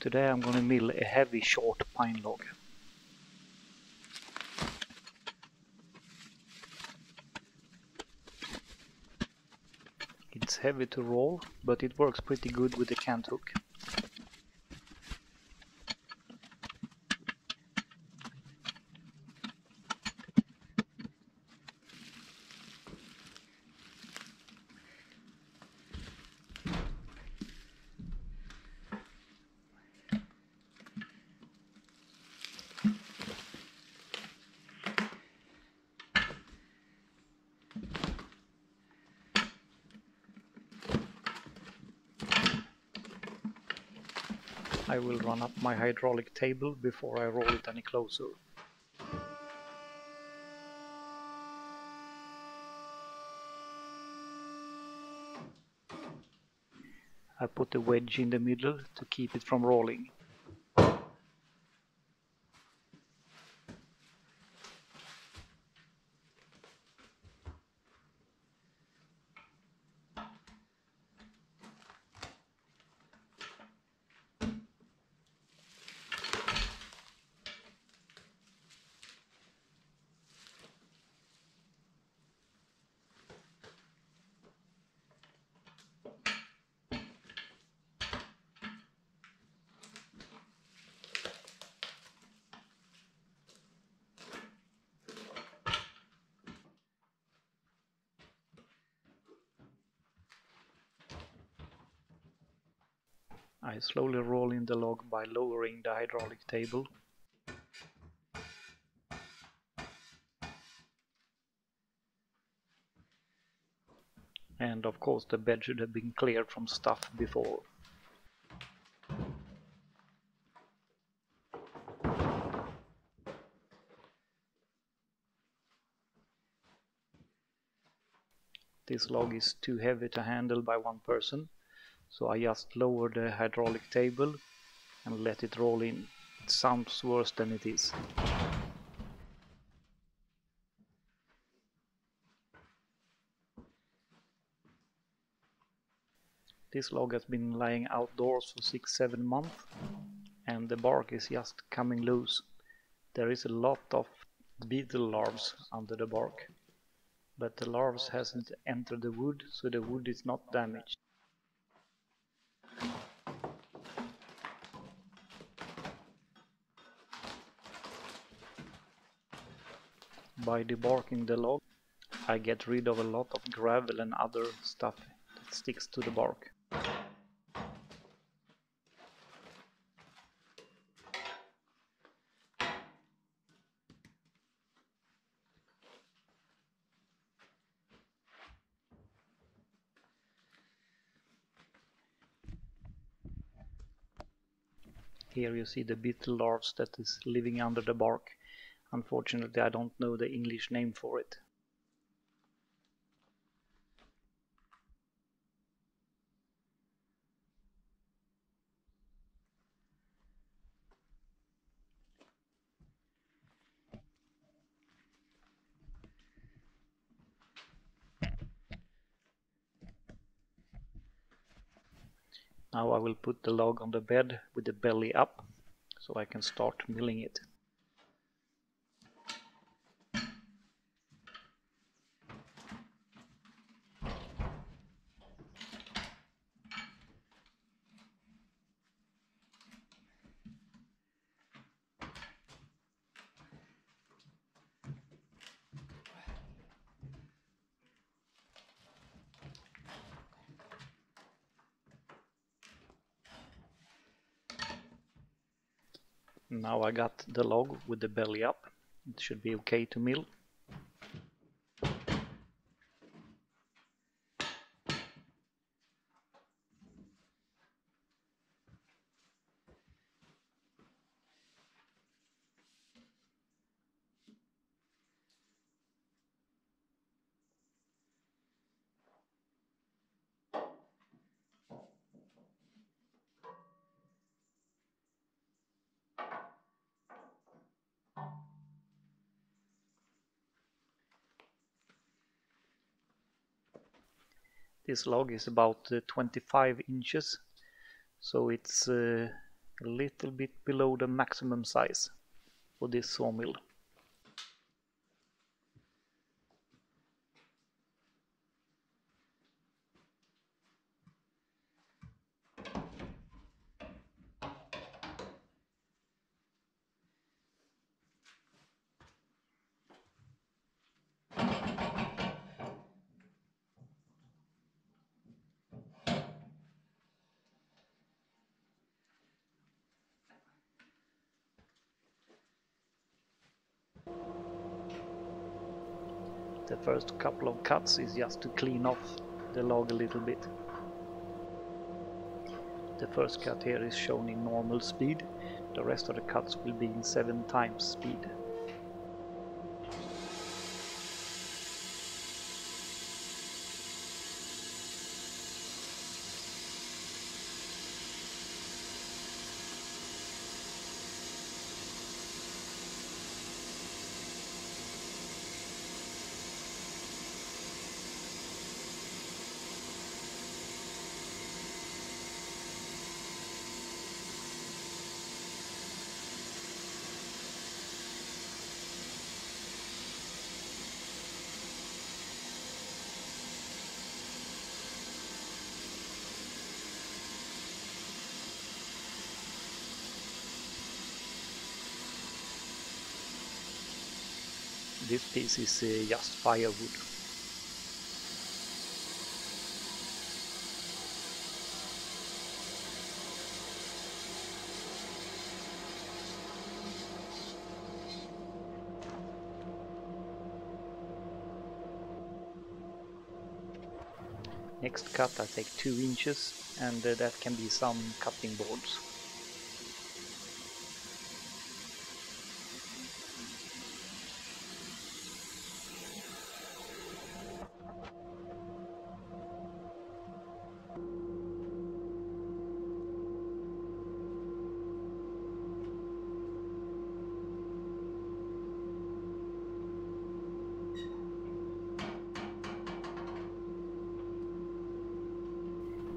Today I'm going to mill a heavy short pine log. It's heavy to roll, but it works pretty good with the cant hook. I will run up my hydraulic table before I roll it any closer. I put a wedge in the middle to keep it from rolling. I slowly roll in the log by lowering the hydraulic table. And of course the bed should have been cleared from stuff before. This log is too heavy to handle by one person, so I just lower the hydraulic table and let it roll in. It sounds worse than it is. This log has been lying outdoors for 6-7 months and the bark is just coming loose. There is a lot of beetle larvae under the bark, but the larvae hasn't entered the wood, so the wood is not damaged. By debarking the log, I get rid of a lot of gravel and other stuff that sticks to the bark. Here you see the beetle larvae that is living under the bark. Unfortunately, I don't know the English name for it. Now I will put the log on the bed with the belly up, so I can start milling it. Now I got the log with the belly up. It should be okay to mill. This log is about 25 inches, so it's a little bit below the maximum size for this sawmill. The first couple of cuts is just to clean off the log a little bit. The first cut here is shown in normal speed, the rest of the cuts will be in 7 times speed. This piece is just firewood. Next cut I take 2 inches and that can be some cutting boards.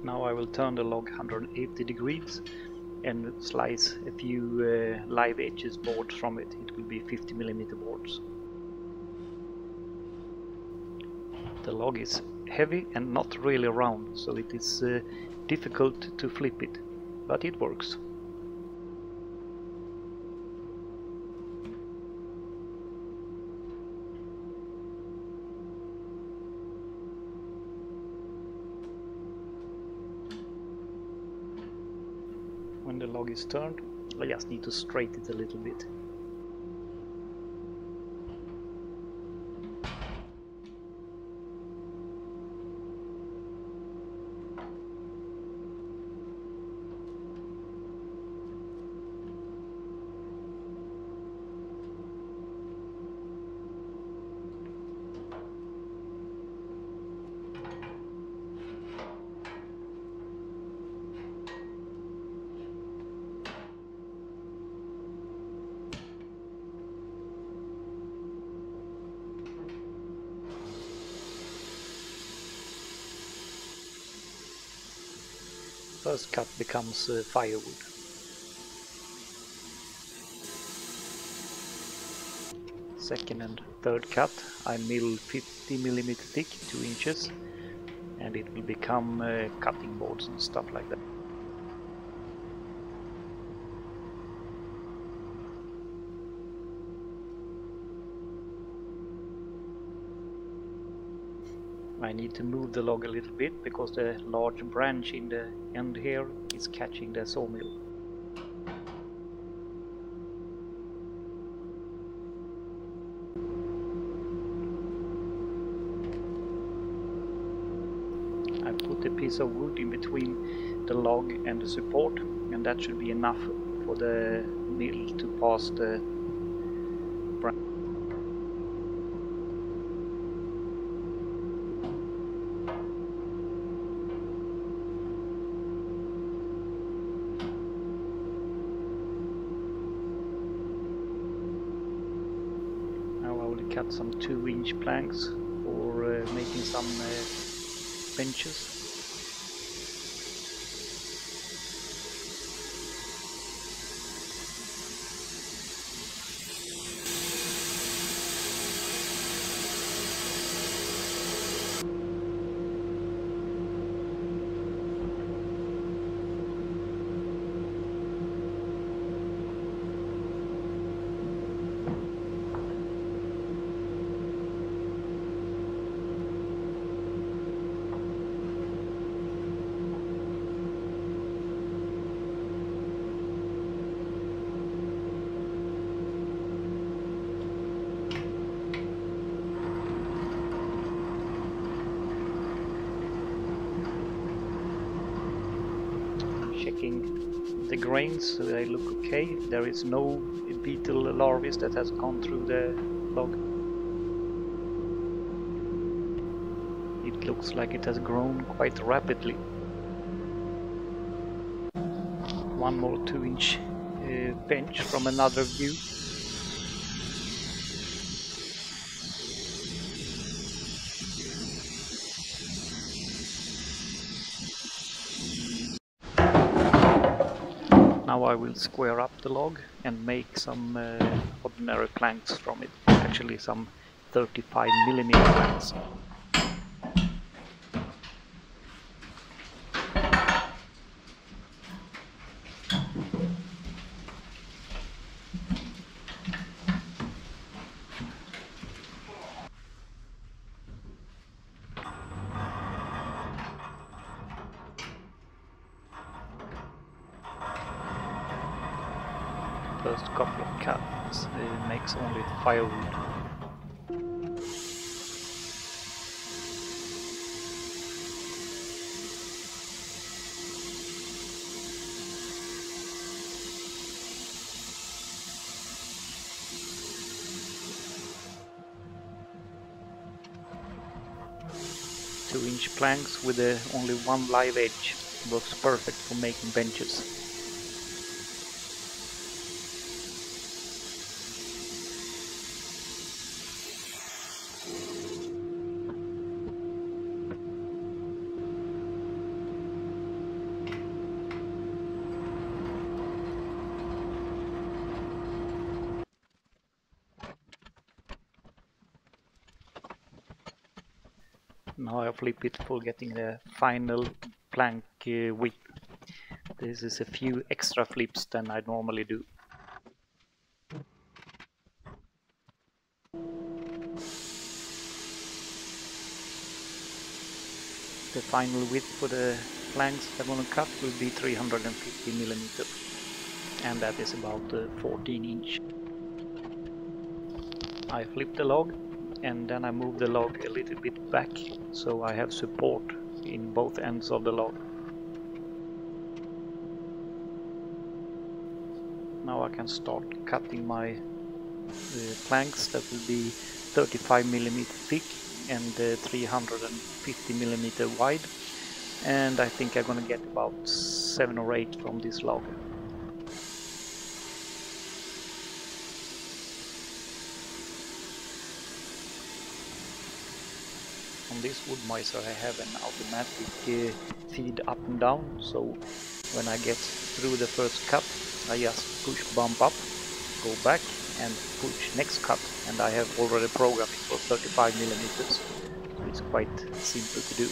Now I will turn the log 180 degrees and slice a few live edges boards from it. It will be 50mm boards. The log is heavy and not really round, so it is difficult to flip it, but it works. When the log is turned, I just need to straighten it a little bit. First cut becomes firewood. Second and third cut I mill 50mm thick, 2 inches, and it will become cutting boards and stuff like that. I need to move the log a little bit because the large branch in the end here is catching the sawmill. I put a piece of wood in between the log and the support, and that should be enough for the mill to pass the branch. Cut some 2-inch planks for making some benches. checking the grains, so they look okay. There is no beetle larvae that has gone through the log. It looks like it has grown quite rapidly. One more 2-inch bench from another view. Now I will square up the log and make some ordinary planks from it, actually some 35mm planks. First couple of cuts makes only firewood. Two-inch planks with only one live edge works perfect for making benches. Now I flip it for getting the final plank width. This is a few extra flips than I normally do. The final width for the planks I'm going to cut will be 350mm, and that is about 14 inch. I flip the log and then I move the log a little bit back so I have support in both ends of the log. Now I can start cutting my planks that will be 35mm thick and 350mm wide, and I think I'm gonna get about 7 or 8 from this log. On this WoodMizer I have an automatic feed up and down, so when I get through the first cut I just push bump up, go back and push next cut, and I have already programmed it for 35mm, so it's quite simple to do.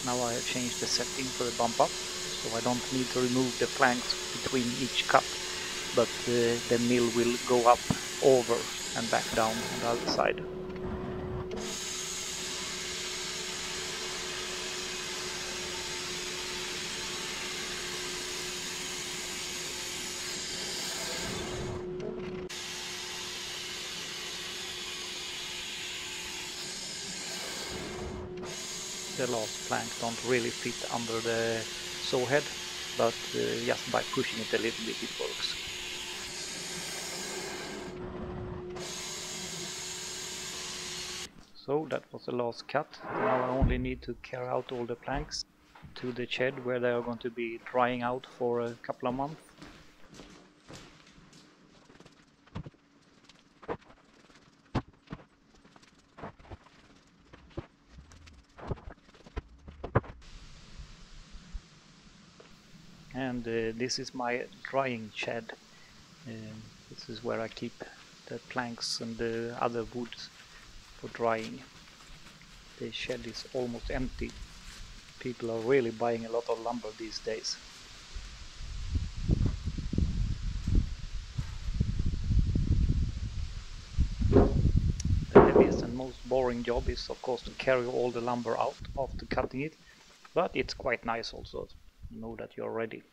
Now I have changed the setting for the bump up, so I don't need to remove the planks between each cut, but the mill will go up, over and back down on the other side. The last plank don't really fit under the saw head, but just by pushing it a little bit it works. So that was the last cut. Now I only need to carry out all the planks to the shed where they are going to be drying out for a couple of months. And this is my drying shed. This is where I keep the planks and the other woods for drying. The shed is almost empty. People are really buying a lot of lumber these days. The heaviest and most boring job is of course to carry all the lumber out after cutting it, but it's quite nice also to know that you're ready.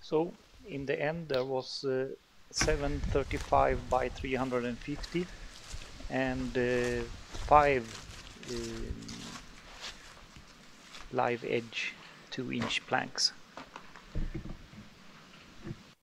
So in the end there was 735 by 350 and 5 live edge 2-inch planks.